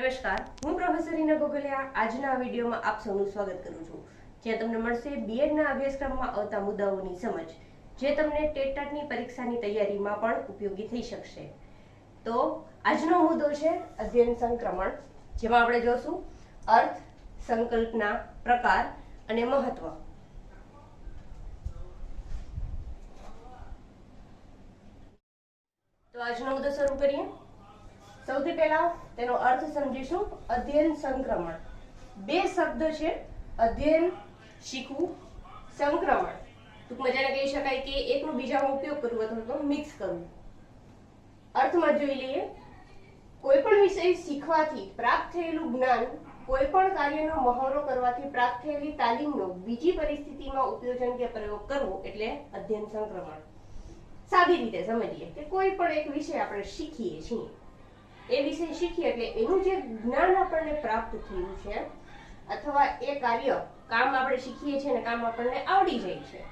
નમસ્કાર, હું પ્રોફેસર હિના ગોગલિયા આજના વિડીયોમાં આપ સૌનું સ્વાગત કરું છું, જ્યાં તમને મળશે બીએડના અભ્યાસક્રમમાં આવતા મુદ્દાઓની સમજ, જે તમને ટેટની પરીક્ષાની તૈયારીમાં પણ ઉપયોગી થઈ શકશે. તો આજનો મુદ્દો છે અધ્યયન સંક્રમણ, જેમાં આપણે જોશું અર્થ, સંકલ્પના, પ્રકાર અને મહત્વ. તો આજનો મુદ્દો શરૂ કરીએ. સૌથી પહેલા તેનો અર્થ સમજીશું. અધ્યયન સંક્રમણ બે શબ્દ છે, અધ્યયન શીખવું, સંક્રમણ ટૂંકમાં જેને કહી શકાય કે એકનો બીજામાં ઉપયોગ કરવો અથવા તો મિક્સ કરવું. અર્થમાં જોઈ લઈએ. કોઈ પણ વિષય શીખવાથી પ્રાપ્ત થયેલું જ્ઞાન, કોઈ પણ કાર્યનો મહાવરો કરવાથી પ્રાપ્ત થયેલી તાલીમનો બીજી પરિસ્થિતિમાં ઉપયોજન કે પ્રયોગ કરવો એટલે અધ્યયન સંક્રમણ. સાદી રીતે સમજીએ કે કોઈ પણ એક વિષય આપણે શીખીએ છીએ, એ વિષય શીખીએ એટલે એનું જે જ્ઞાન આપણને પ્રાપ્ત થયું છે અથવા એ કામ આપણે શીખીએ છીએ અને કામ આપણને આવડી જાય છે,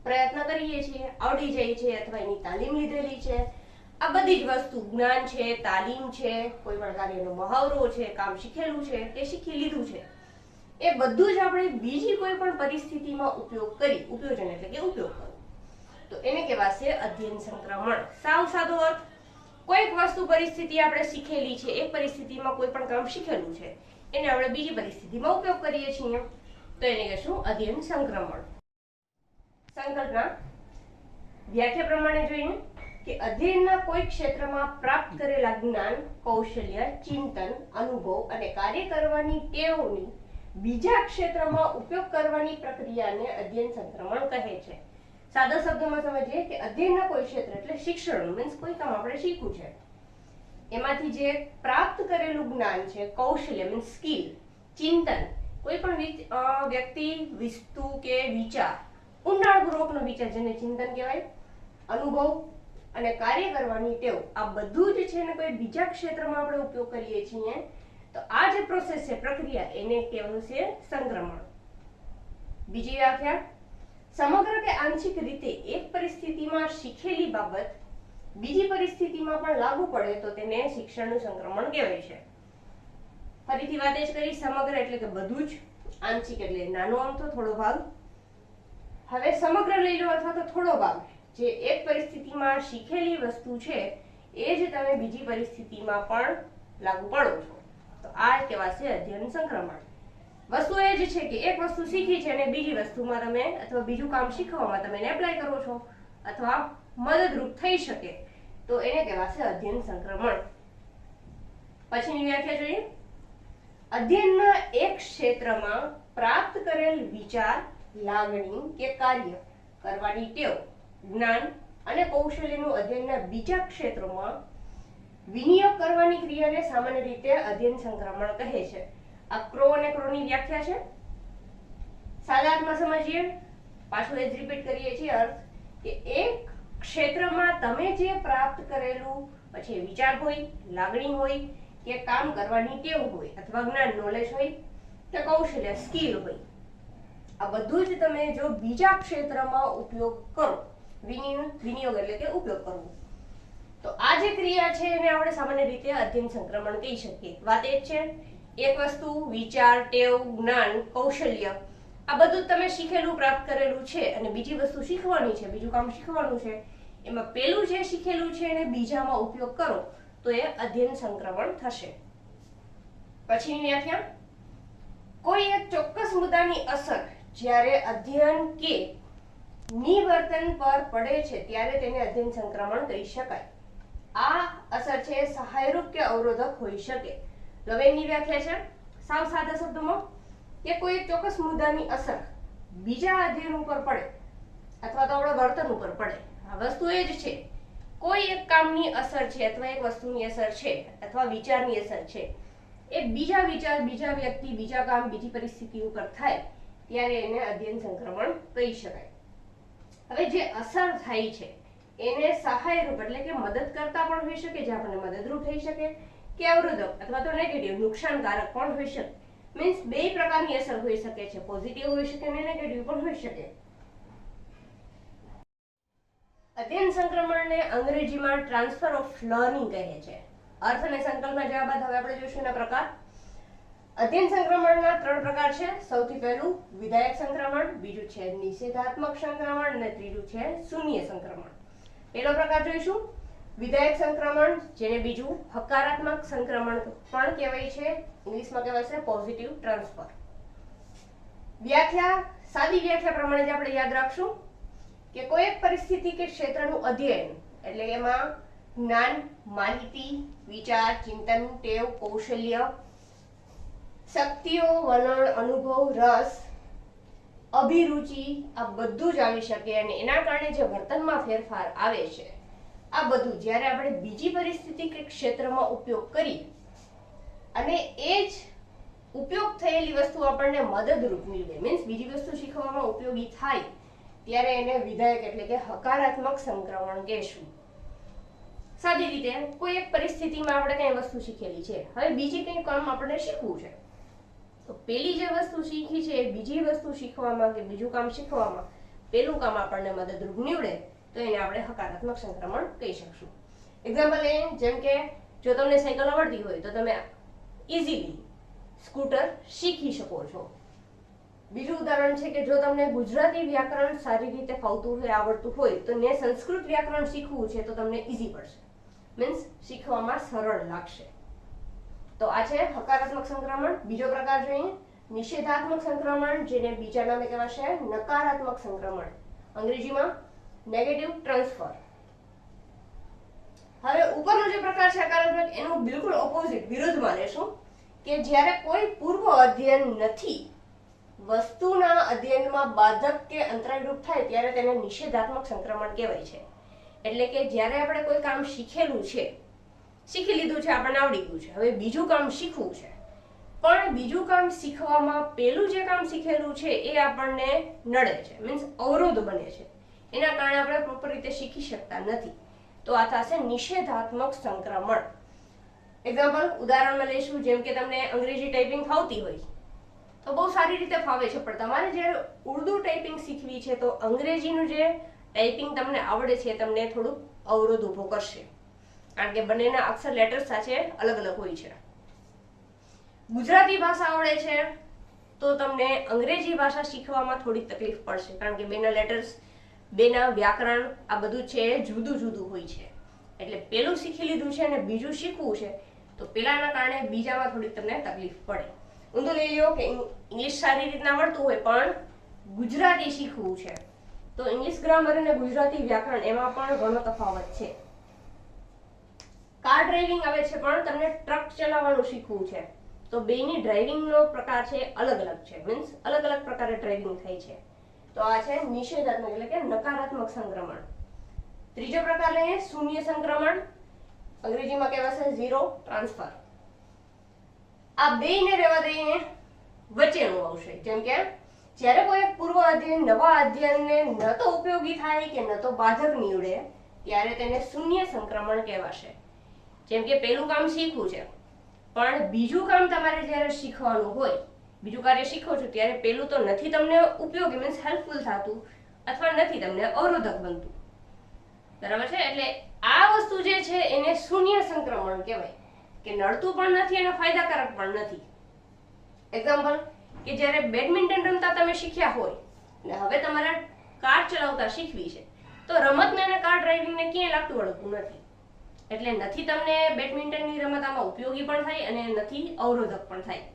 પ્રયત્ન કરીએ છીએ, આવડી જાય છે અથવા એની તાલીમ લીધેલી છે, આ બધી જ વસ્તુ જ્ઞાન છે, તાલીમ છે, કોઈ પણ કાર્યનો મહાવરો છે, કામ શીખેલું છે કે શીખી લીધું છે, એ બધું જ આપણે બીજી કોઈ પણ પરિસ્થિતિમાં ઉપયોજન એટલે કે ઉપયોગ કરવો, તો એને કહેવાશે અધ્યયન સંક્રમણ. સાવ સાદો અર્થ, કોઈક વસ્તુ પરિસ્થિતિ આપણે શીખેલી છે, એક પરિસ્થિતિમાં કોઈ પણ કામ શીખેલું છે, એને આપણે બીજી પરિસ્થિતિમાં ઉપયોગ કરીએ છીએ, તો એને કહેશું અધ્યયન સંક્રમણ. સંકલ્પના વ્યાખ્યા પ્રમાણે જોઈએ કે અધ્યયનના કોઈ ક્ષેત્રમાં પ્રાપ્ત કરેલા જ્ઞાન, કૌશલ્ય, ચિંતન, અનુભવ અને કાર્ય કરવાની ટેવોની બીજા ક્ષેત્રમાં ઉપયોગ કરવાની પ્રક્રિયાને અધ્યયન સંક્રમણ કહે છે. સાદા શબ્દોમાં સમજીએ કે અધ્યયનના કોઈ ક્ષેત્ર એટલે શિક્ષણ, મીન્સ કોઈ કામ આપણે શીખવું છે, એમાંથી જે પ્રાપ્ત કરેલું જ્ઞાન છે, કૌશલ્ય મીન્સ સ્કિલ, ચિંતન કોઈ પણ વ્યક્તિ, વસ્તુ કે વિચાર, ઊંડાણપૂર્વકનો વિચાર જેને ચિંતન કહેવાય, અનુભવ અને કાર્ય કરવાની ટેવ, આ બધું જ છે ને કોઈ બીજા ક્ષેત્રમાં આપણે ઉપયોગ કરીએ છીએ, તો આ જે પ્રોસેસ છે, પ્રક્રિયા, એને કહેવું છે સંક્રમણ. બીજી વ્યાખ્યા, સમગ્ર કે આંશિક રીતે એક પરિસ્થિતિમાં શીખેલી બાબત બીજી પરિસ્થિતિમાં પણ લાગુ પડે તો તેને શિક્ષણનું સંક્રમણ કહેવાય છે. ફરીથી વાત એ જ કરી, સમગ્ર એટલે કે બધું જ, આંશિક એટલે નાનો અમથો થોડો ભાગ. હવે સમગ્ર લઈ લો અથવા તો થોડો ભાગ, જે એક પરિસ્થિતિમાં શીખેલી વસ્તુ છે એ જ તમે બીજી પરિસ્થિતિમાં પણ લાગુ પડો છો, તો આ કહેવાશે અધ્યયન સંક્રમણ. વસ્તુ એ જ છે કે એક વસ્તુ શીખી છે અને બીજી વસ્તુમાં તમે અથવા બીજું કામ શીખવામાં તમે એને એપ્લાય કરો છો અથવા મદદરૂપ થઈ શકે, તો એને કહેવાશે અધ્યયન સંક્રમણ. પછીની વ્યાખ્યા જોઈએ. અધ્યયનના એક ક્ષેત્રમાં પ્રાપ્ત કરેલ વિચાર, લાગણી કે કાર્ય કરવાની ટેવ, જ્ઞાન અને કૌશલ્યનું અધ્યયનના બીજા ક્ષેત્રોમાં વિનિયોગ કરવાની ક્રિયાને સામાન્ય રીતે અધ્યયન સંક્રમણ કહે છે. આ ક્રો અને ક્રોની વ્યાખ્યા છે. સાદા અર્થમાં સમજીએ, પાછું એ જ રિપીટ કરીએ છીએ અર્થ, કે એક ક્ષેત્રમાં તમે જે પ્રાપ્ત કરેલું, પછી વિચાર હોય, લાગણી હોય કે કામ કરવાની ટેવ હોય અથવા જ્ઞાન, નોલેજ હોય કે કૌશલ્ય, સ્કિલ હોય, આ બધું જ તમે જો બીજા ક્ષેત્રમાં ઉપયોગ કરો, વિનિયોગ એટલે કે ઉપયોગ કરવો, તો આ જે ક્રિયા છે એને આપણે સામાન્ય રીતે અધ્યયન સંક્રમણ કહી શકીએ. વાત એ જ છે, એક વસ્તુ, વિચાર, ટેવ, જ્ઞાન, કૌશલ્ય, આ બધું તમે શીખેલું, પ્રાપ્ત કરેલું છે અને બીજી વસ્તુ શીખવાની છે, બીજું કામ શીખવાનું છે, એમાં પેલું જે શીખેલું છે એને બીજામાં ઉપયોગ કરો તો એ અધ્યયન સંક્રમણ થશે. પછીની વ્યાખ્યા, કોઈ એક ચોક્કસ મુદ્દાની અસર જ્યારે અધ્યયન કે નિવર્તન પર પડે છે ત્યારે તેને અધ્યયન સંક્રમણ કહી શકાય. આ અસર છે સહાયરૂપ કે અવરોધક હોઈ શકે. લવેનની વ્યાખ્યા છે સાવ સાદા શબ્દોમાં કે કોઈ એક ચોક્કસ મુદ્દાની અસર બીજા અધ્યયન ઉપર પડે અથવા તો આપણા વર્તન ઉપર પડે. આ વસ્તુ એ જ છે, કોઈ એક કામની અસર છે અથવા એક વસ્તુની અસર છે અથવા વિચારની અસર છે, એ બીજા વિચાર, બીજા વ્યક્તિ, બીજા કામ, બીજી પરિસ્થિતિ ઉપર થાય ત્યારે એને અધ્યયન સંક્રમણ કહી શકાય. હવે જે અસર થાય છે એને સહાયરૂપ એટલે કે મદદ કરતા પણ હોઈ શકે, જે આપણને મદદરૂપ થઈ શકે, કે અવરોધક અથવા તો નેગેટિવ, નુકસાનકારક પણ હોઈ શકે. મીન્સ બે પ્રકારની અસર હોઈ શકે છે, પોઝિટિવ હોઈ શકે અને નેગેટિવ પણ હોઈ શકે. અધ્યયન સંક્રમણને અંગ્રેજીમાં ટ્રાન્સફર ઓફ લર્નિંગ કહે છે. અર્થ અને સંકલ્પના જોયા બાદ હવે આપણે જોઈશું એના પ્રકાર. અધ્યયન સંક્રમણના 3 પ્રકાર છે. સૌથી પહેલું વિધાયક સંક્રમણ, બીજું છે નિષેધાત્મક સંક્રમણ અને ત્રીજું છે શૂન્ય સંક્રમણ. પહેલો પ્રકાર જોઈશું વિધાયક સંક્રમણ, જેને બીજું હકારાત્મક સંક્રમણ પણ કહેવાય છે. ઇંગ્લિશમાં કહેવાય છે પોઝિટિવ ટ્રાન્સફર. વ્યાખ્યા, સાદી વ્યાખ્યા પ્રમાણે આપણે યાદ રાખશું કે કોઈ એક પરિસ્થિતિ કે ક્ષેત્રનું અધ્યયન એટલે એમાં જ્ઞાન, માહિતી, વિચાર, ચિંતન, ટેવ, કૌશલ્ય, શક્તિઓ, વલણ, અનુભવ, રસ, અભિરુચિ આ બધું જ આવી શકે અને એના કારણે જે વર્તનમાં ફેરફાર આવે છે આ બધું જ્યારે આપણે બીજી પરિસ્થિતિ કે ક્ષેત્રમાં ઉપયોગ કરી અને એ જ ઉપયોગ થયેલી વસ્તુ આપણને મદદરૂપ નીવડે, મીન્સ બીજી વસ્તુ શીખવામાં ઉપયોગી થાય, ત્યારે એને વિધાયક એટલે કે હકારાત્મક સંક્રમણ કહેશું. સાદી રીતે કોઈ એક પરિસ્થિતિમાં આપણે કઈ વસ્તુ શીખેલી છે, હવે બીજી કઈ કામ આપણે શીખવું છે, તો પેલી જે વસ્તુ શીખી છે એ બીજી વસ્તુ શીખવામાં કે બીજું કામ શીખવામાં પેલું કામ આપણને મદદરૂપ નીવડે તો એને આપણે હકારાત્મક સંક્રમણ કહી શકશું. એક્ઝામ્પલ એ જેમ કે જો તમને સાયકલ આવડતી હોય તો તમે ઇઝીલી સ્કૂટર શીખી શકો છો. બીજું ઉદાહરણ છે કે જો તમને ગુજરાતી વ્યાકરણ સારી રીતે ફાવતું હોય, આવડતું હોય તો ને સંસ્કૃત વ્યાકરણ શીખવું છે તો તમને ઈઝી પડશે, મીન્સ શીખવામાં સરળ લાગશે. તો આ છે હકારાત્મક સંક્રમણ. બીજો પ્રકાર જોઈએ નિષેધાત્મક સંક્રમણ, જેને બીજા નામે કહેવાશે નકારાત્મક સંક્રમણ, અંગ્રેજીમાં નેગેટિવ ટ્રાન્સફર. હવે ઉપરનો જે પ્રકાર છે હકારાત્મક, એનું બિલકુલ ઓપોઝિટ, વિરુદ્ધમાં લેશું કે જ્યારે કોઈ પૂર્વ અધ્યયન નથી, વસ્તુના અધ્યયનમાં બાધક કે અંતરાયરૂપ થાય ત્યારે તેને નિષેધાત્મક સંક્રમણ કહેવાય છે. એટલે કે જ્યારે આપણે કોઈ કામ શીખેલું છે, શીખી લીધું છે, આપણને આવડી ગયું છે, હવે બીજું કામ શીખવું છે, પણ બીજું કામ શીખવામાં પેલું જે કામ શીખેલું છે એ આપણને નડે છે, મીન્સ અવરોધ બને છે, એના કારણે આપણે પ્રોપર રીતે શીખી શકતા નથી, તો આ થશે નિષેધાત્મક સંક્રમણ. એક્ઝામ્પલ ઉદાહરણમાં લઈશું, જેમ કે તમને અંગ્રેજી ટાઈપિંગ ફાવતી હોય તો બહુ સારી રીતે ફાવે છે, પણ તમારે જ્યારે ઉર્દુ ટાઈપિંગ શીખવી છે તો અંગ્રેજીનું જે ટાઈપિંગ તમને આવડે છે તમને થોડુંક અવરોધ ઊભો કરશે, કારણ કે બંનેના અક્ષર લેટર્સ સાથે અલગ અલગ હોય છે. ગુજરાતી ભાષા આવડે છે તો તમને અંગ્રેજી ભાષા શીખવામાં થોડી તકલીફ પડશે, કારણ કે બેના લેટર્સ, બેના વ્યાકરણ આ બધું છે જુદું જુદું હોય છે. એટલે પેલું શીખી લીધું છે અને બીજું શીખવું છે તો પેલાના કારણે બીજામાં થોડી તમને તકલીફ પડે. ઊંધું લઈ લો કે ઇંગ્લિશ સારી રીતના આવડતું હોય પણ ગુજરાતી શીખવું છે તો ઇંગ્લિશ ગ્રામર અને ગુજરાતી વ્યાકરણ એમાં પણ ઘણો તફાવત છે. કાર ડ્રાઇવિંગ આવે છે પણ તમને ટ્રક ચલાવવાનું શીખવું છે તો બેની ડ્રાઇવિંગનો પ્રકાર છે અલગ અલગ છે, મીન્સ અલગ અલગ પ્રકારે ડ્રાઇવિંગ થાય છે. તો આ છે નિષેધાત્મક એટલે કે નકારાત્મક સંક્રમણ. ત્રીજો પ્રકાર લઈએ શૂન્ય સંક્રમણ, અંગ્રેજીમાં કહેવાશે ઝીરો ટ્રાન્સફર. આ બેયને રહેવા દઈને વચ્ચેનું આવશે, જેમ કે જ્યારે કોઈ પૂર્વ અધ્યયન નવા અધ્યયનને ન તો ઉપયોગી થાય કે ન તો બાધક નીવડે ત્યારે તેને શૂન્ય સંક્રમણ કહેવાશે. જેમ કે પેલું કામ શીખવું છે પણ બીજું કામ તમારે જ્યારે શીખવાનું હોય, બીજું કાર્ય શીખો છો ત્યારે પેલું તો નથી તમને ઉપયોગી મીન્સ હેલ્પફુલ થતું અથવા નથી તમને અવરોધક બનતું, બરાબર છે. એટલે આ વસ્તુ જે છે એને શૂન્ય સંક્રમણ કહેવાય કે નડતું પણ નથી અને ફાયદાકારક પણ નથી. એક્ઝામ્પલ કે જ્યારે બેડમિન્ટન રમતા તમે શીખ્યા હોય અને હવે તમારે કાર ચલાવતા શીખવી છે તો રમતને અને કાર ડ્રાઇવિંગને ક્યાંય લાગતું વળગતું નથી, એટલે નથી તમને બેડમિન્ટનની રમત આમાં ઉપયોગી પણ થાય અને નથી અવરોધક પણ થાય.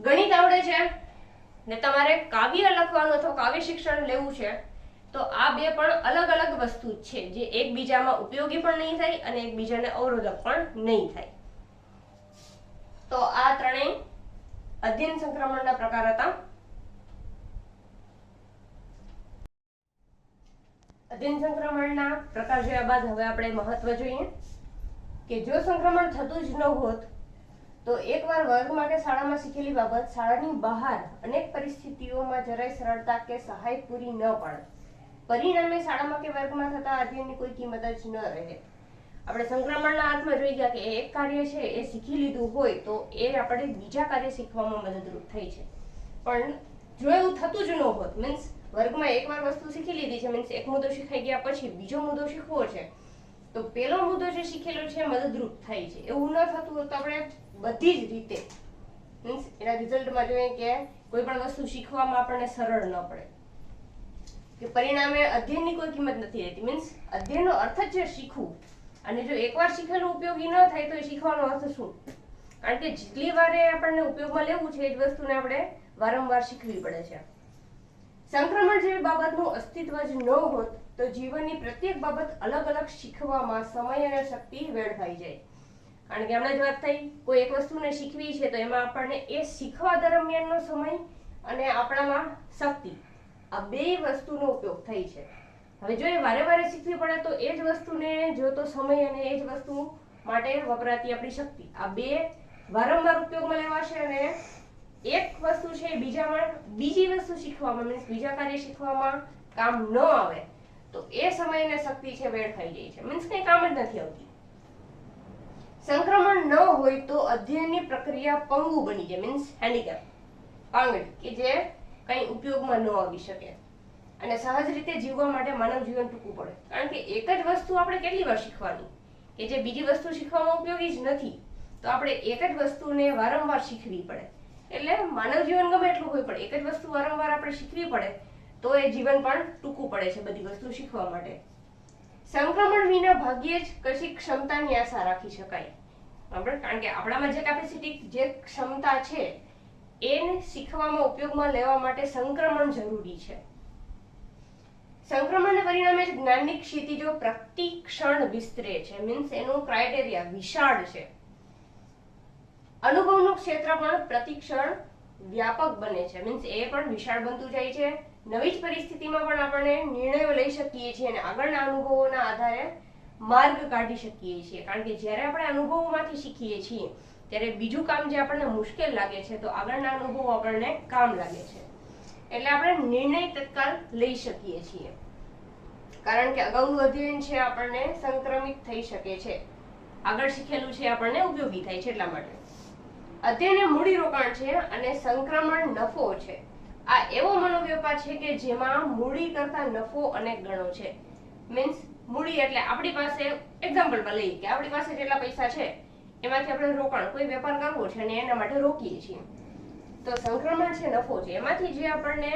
ગણિત આવડે છે ને તમારે કાવ્ય લખવાનું અથવા કાવ્ય શિક્ષણ લેવું છે તો આ બે પણ અલગ અલગ વસ્તુ છે જે એકબીજામાં ઉપયોગી પણ નહીં થાય અને એકબીજાને અવરોધક પણ નહીં થાય. તો આ ત્રણેય અધ્યયન સંક્રમણના પ્રકાર હતા. અધ્યયન સંક્રમણના પ્રકાર જોયા બાદ હવે આપણે મહત્વ જોઈએ કે જો સંક્રમણ થતું જ ન હોત તો એકવાર વર્ગમાં કે શાળામાં શીખેલી બાબત શાળાની બહાર અનેક પરિસ્થિતિઓમાં જરાય સરળતા કે સહાય પૂરી ન પાડે, પરિણામે શાળામાં કે વર્ગમાં થતા અધ્યયનની કોઈ કિંમત જ ન રહે. આપણે સંક્રમણના અર્થમાં જોઈ ગયા કે એક કાર્ય છે એ શીખી લીધું હોય તો એ આપણે બીજા કાર્ય શીખવામાં મદદરૂપ થઈ છે, પણ જો એવું થતું જ ન હોત, મીન્સ વર્ગમાં એકવાર વસ્તુ શીખી લીધી છે, મીન્સ એક મુદ્દો શીખાઈ ગયા પછી બીજો મુદ્દો શીખવો છે તો પેલો મુદ્દો જે શીખેલો છે મદદરૂપ થાય છે. એવું ન થતું હોય તો આપણે બધી જ રીતે મીન્સ એના રિઝલ્ટમાં જોઈએ કે કોઈ પણ વસ્તુ શીખવામાં આપણને સરળ ન પડે, કે પરિણામે અધ્યયનની કોઈ કિંમત નથી રહેતી. મીન્સ અધ્યયનનો અર્થ જ છે શીખવું, અને જો એકવાર શીખેલું ઉપયોગી ન થાય તો એ શીખવાનો અર્થ શું? કારણ કે જેટલી વારે આપણને ઉપયોગમાં લેવું છે એ જ વસ્તુને આપણે વારંવાર શીખવી પડે છે. સંક્રમણ જેવી બાબતનું અસ્તિત્વ જ ન હોત તો જીવનની પ્રત્યેક બાબત અલગ અલગ શીખવામાં સમય અને શક્તિ વેડફાઈ જાય. કારણ કે હમણાં જ વાત થઈ, કોઈ એક વસ્તુને શીખવી છે તો એમાં આપણને એ શીખવા દરમિયાનનો સમય અને આપણામાં શક્તિ, આ બે વસ્તુનો ઉપયોગ થઈ છે. હવે જો એ વારે વારે શીખવી પડે તો એ જ વસ્તુને જોતો સમય અને એ જ વસ્તુ માટે વપરાતી આપણી શક્તિ, આ બે વારંવાર ઉપયોગમાં લેવાશે અને એક વસ્તુ છે બીજી વસ્તુ શીખવામાં મીન્સ બીજા કાર્ય શીખવામાં કામ ન આવે તો એ સમય અને શક્તિ છે વેડફાઈ જાય છે, મીન્સ કઈ કામ જ નથી આવતી. સંક્રમણ ન હોય તો અધ્યયનની પ્રક્રિયા પંગુ બની જાય, મીન્સ હેન્ડીકેપ, પાંગડી, કે જે કઈ ઉપયોગમાં ન આવી શકે અને સહજ રીતે જીવવા માટે માનવ જીવન ટૂંકું પડે. કારણ કે એક જ વસ્તુ આપણે કેટલી વાર શીખવાની કે જે બીજી વસ્તુ શીખવામાં ઉપયોગી જ નથી, તો આપણે એક જ વસ્તુને વારંવાર શીખવી પડે. એટલે માનવ જીવન ગમે એટલું હોય પણ એક જ વસ્તુ વારંવાર આપણે શીખવી પડે તો એ જીવન પણ ટૂંકું પડે છે બધી વસ્તુ શીખવા માટે. સંક્રમણ વિના ભાગ્યે જ કશી ક્ષમતાની આશા રાખી શકાય. બરાબર, કારણ કે આપણામાં જે કેપેસિટી, જે ક્ષમતા છે એને શીખવામાં ઉપયોગમાં લેવા માટે સંક્રમણ જરૂરી છે. સંક્રમણને પરિણામે જ જ્ઞાનની ક્ષિતિજો પ્રતિ ક્ષણ વિસ્તરે છે, મીન્સ એનું ક્રાઇટેરિયા વિશાળ છે. અનુભવનું ક્ષેત્ર પણ પ્રતિક્ષણ વ્યાપક બને છે, મીન્સ એ પણ વિશાળ બનતું જાય છે. નવી જ પરિસ્થિતિમાં પણ આપણે નિર્ણયો લઈ શકીએ છીએ અને આગળના અનુભવોના આધારે માર્ગ કાઢી શકીએ છીએ. કારણ કે જ્યારે આપણે અનુભવોમાંથી શીખીએ છીએ ત્યારે બીજું કામ જે આપણને મુશ્કેલ લાગે છે તો આગળના અનુભવો આપણને કામ લાગે છે. એટલે આપણે નિર્ણય તત્કાલ લઈ શકીએ છીએ, કારણ કે અગાઉનું અધ્યયન છે આપણને સંક્રમિત થઈ શકે છે, આગળ શીખેલું છે આપણને ઉપયોગી થાય છે. એટલા માટે અધ્યયન એ મૂડીરોકાણ છે અને સંક્રમણ નફો છે. આ એવો મનોવ્યાપાર છે કે જેમાં મૂડી કરતા નફો અનેક ગણો છે. મીન્સ મૂડી એટલે આપણી પાસે, એક્ઝામ્પલમાં લઈએ કે આપણી પાસે જેટલા પૈસા છે એમાંથી આપણે રોકાણ, કોઈ વેપાર કરવો છે અને એના માટે રોકીએ છીએ, તો સંક્રમણ છે નફો છે. એમાંથી જે આપણને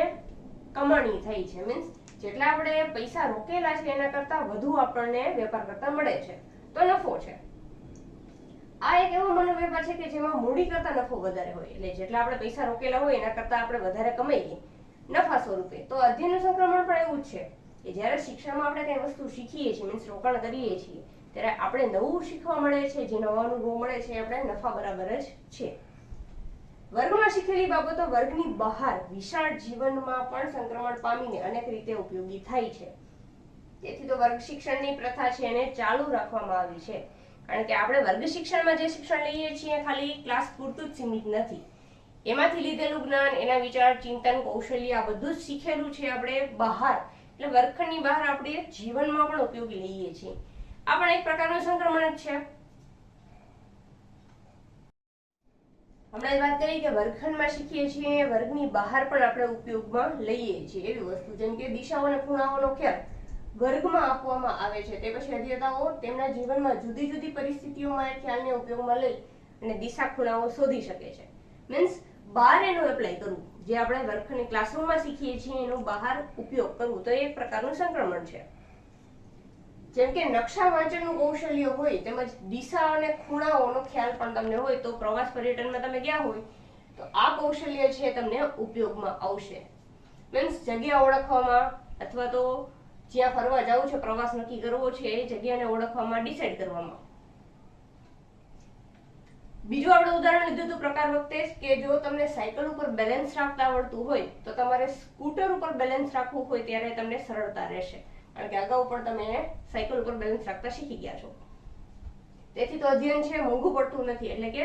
કમાણી થઈ છે, મીન્સ જેટલા આપણે પૈસા રોકેલા છે એના કરતા વધુ આપણને વેપાર કરતા મળે છે તો નફો છે. આ એક એવો મનોવ્યાપાર છે કે જેમાં મૂડી કરતા નફો વધારે હોય, એટલે જેટલા આપણે પૈસા રોકેલા હોય એના કરતા આપણે વધારે કમાઈએ નફા સ્વરૂપે. તો અધ્યયનનું સંક્રમણ પણ એવું જ છે કે જ્યારે શિક્ષણમાં આપણે કઈ વસ્તુ શીખીએ છીએ, મીન્સ રોકાણ કરીએ છીએ, ત્યારે આપણે નવું શીખવા મળે છે, જે નવો અનુભવ મળે છે આપણે નફા બરાબર જ છે. વર્ગમાં શીખેલી બાબતો વર્ગની બહાર વિશાળ જીવનમાં પણ સંક્રમણ પામીને અનેક રીતે ઉપયોગી થાય છે. તેથી તો વર્ગ શિક્ષણની પ્રથા છે એને ચાલુ રાખવામાં આવી છે. કારણ કે આપણે વર્ગ શિક્ષણમાં જે શિક્ષણ લઈએ છીએ ખાલી ક્લાસ પૂરતું જ સીમિત નથી. એમાંથી લીધેલું જ્ઞાન, એના વિચાર, ચિંતન, કૌશલ્ય આ બધું જ શીખેલું છે આપણે બહાર, એટલે વર્ગખંડની બહાર આપણે જીવનમાં પણ ઉપયોગી લઈએ છીએ. આ પણ એક પ્રકારનું સંક્રમણ જ છે. હમણાં જ વાત કરી કે વર્ગખંડમાં શીખીએ છીએ, વર્ગની બહાર પણ આપણે ઉપયોગમાં લઈએ છીએ એવી વસ્તુ, જેમ કે દિશાઓ અને ખૂણાઓનો ખ્યાલ વર્ગમાં આપવામાં આવે છે. તે પછી અધ્યતાઓ તેમના જીવનમાં જુદી જુદી પરિસ્થિતિઓમાં એ ખ્યાલને ઉપયોગમાં લઈ અને દિશા ખૂણાઓ શોધી શકે છે. મીન્સ બહાર એનું એપ્લાય કરવું, જે આપણે વર્ગખંડ ક્લાસરૂમમાં શીખીએ છીએ એનો બહાર ઉપયોગ કરવું, તો એ એક પ્રકારનું સંક્રમણ છે. જેમ કે નકશા વાંચનનું કૌશલ્ય હોય તેમજ દિશા અને ખૂણાઓનો ખ્યાલ પણ તમને હોય તો પ્રવાસ પર્યટનમાં તમે ગયા હોય તો આ કૌશલ્ય છે તમને ઉપયોગમાં આવશે. મીન્સ જગ્યા ઓળખવામાં અથવા તો જ્યાં ફરવા જવું છે, પ્રવાસ નક્કી કરવો છે, એ જગ્યાને ઓળખવામાં, ડિસાઈડ કરવામાં. બીજું આપણે ઉદાહરણ લીધું હતું પ્રકાર વખતે કે જો તમને સાયકલ ઉપર બેલેન્સ રાખતા આવડતું હોય તો તમારે સ્કૂટર ઉપર બેલેન્સ રાખવું હોય ત્યારે તમને સરળતા રહેશે, કારણ કે અગાઉ પણ તમે સાયકલ ઉપર બેલેન્સ રાખતા શીખી ગયા છો. તેથી તો અધ્યયન છે મોંઘું પડતું નથી, એટલે કે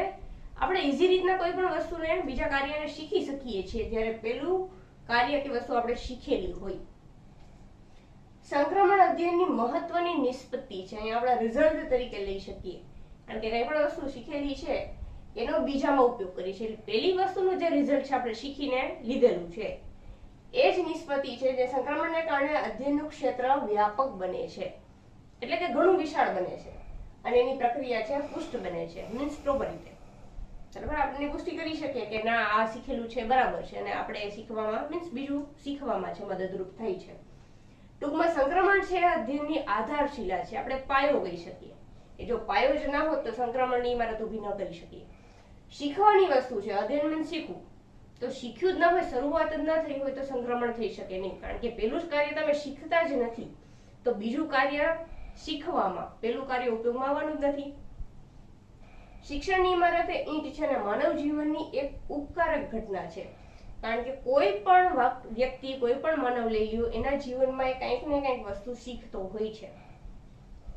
આપણે ઈઝી રીતના કોઈ પણ વસ્તુને, બીજા કાર્યને શીખી શકીએ છીએ જ્યારે પેલું કાર્ય કે વસ્તુ આપણે શીખેલી હોય. સંક્રમણ અધ્યયનની મહત્વની નિષ્પત્તિ છે, અહીં આપણે રિઝલ્ટ તરીકે લઈ શકીએ, કારણ કે કઈ પણ વસ્તુ શીખેલી છે એનો બીજામાં ઉપયોગ કરીએ છીએ. પહેલી વસ્તુનું જે રિઝલ્ટ છે આપણે શીખીને લીધેલું છે એ જ નિષ્પત્તિ છે જે સંક્રમણને કારણે અધ્યયનનું ક્ષેત્ર વ્યાપક બને છે. એટલે કે ઘણું વિશાળ બને છે અને એની પ્રક્રિયા છે પુષ્ટ બને છે, મીન્સ પ્રોપર રીતે. બરાબર, આપણે પુષ્ટિ કરી શકીએ કે ના આ શીખેલું છે બરાબર છે અને આપણે શીખવામાં મીન્સ બીજું શીખવામાં છે મદદરૂપ થઈ છે. ટૂંકમાં સંક્રમણ છે અધ્યયનની આધારશિલા છે, આપણે પાયો કહી શકીએ. એ જો પાયો જ ના હોત તો સંક્રમણની ઇમારત ઊભી ન કરી શકીએ. શીખવાની વસ્તુ છે, અધ્યયન મીન્સ શીખવું. તો શીખ્યું જ ના હોય, શરૂઆત જ ન થઈ હોય તો સંક્રમણ થઈ શકે નહીં, કારણ કે પેલું જ કાર્ય તમે શીખતા જ નથી તો બીજું કાર્ય શીખવામાં પેલું કાર્ય ઉપયોગમાં આવવાનું જ નથી. શિક્ષણની ઇમારત એ ઈંટ છે અને માનવ જીવનની એક ઉપકારક ઘટના છે, કારણ કે કોઈ પણ વ્યક્તિ, કોઈ પણ માનવ લઈ લ્યો, એના જીવનમાં એ કંઈક ને કંઈક વસ્તુ શીખતો હોય છે.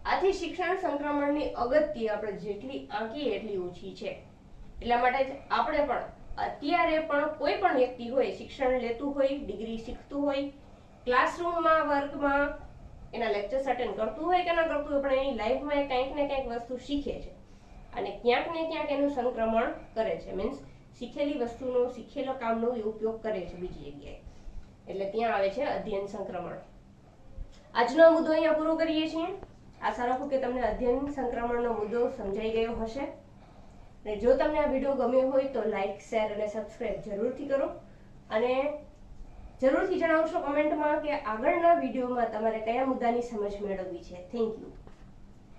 આથી શિક્ષણ સંક્રમણની અગત્ય આપણે જેટલી આંકીએ એટલી ઓછી છે. એટલા માટે જ આપણે પણ અત્યારે પણ કોઈ પણ વ્યક્તિ હોય, શિક્ષણ લેતું હોય, ડિગ્રી શીખતું હોય, ક્લાસરૂમમાં વર્ગમાં એના લેક્ચર્સ અટેન્ડ કરતું હોય કે ન કરતું હોય, પણ એની લાઈફમાં એ કંઈક ને કંઈક વસ્તુ શીખે છે અને ક્યાંક ને ક્યાંક એનું સંક્રમણ કરે છે, મીન્સ શીખેલી વસ્તુનો, શીખેલો કામનો એ ઉપયોગ કરે છે બીજી જગ્યાએ. એટલે ત્યાં આવે છે અધ્યયન સંક્રમણ. આજનો મુદ્દો અહીંયા પૂરો કરીએ છીએ. આશા રાખું કે તમને અધ્યયન સંક્રમણનો મુદ્દો સમજાઈ ગયો હશે. અને જો તમને આ વિડીયો ગમ્યો હોય તો લાઈક, શેર અને સબસ્ક્રાઇબ જરૂરથી કરો અને જરૂરથી જણાવશો કમેન્ટમાં કે આગળના વિડીયોમાં તમારે કયા મુદ્દાની સમજ મેળવવી છે. Thank you.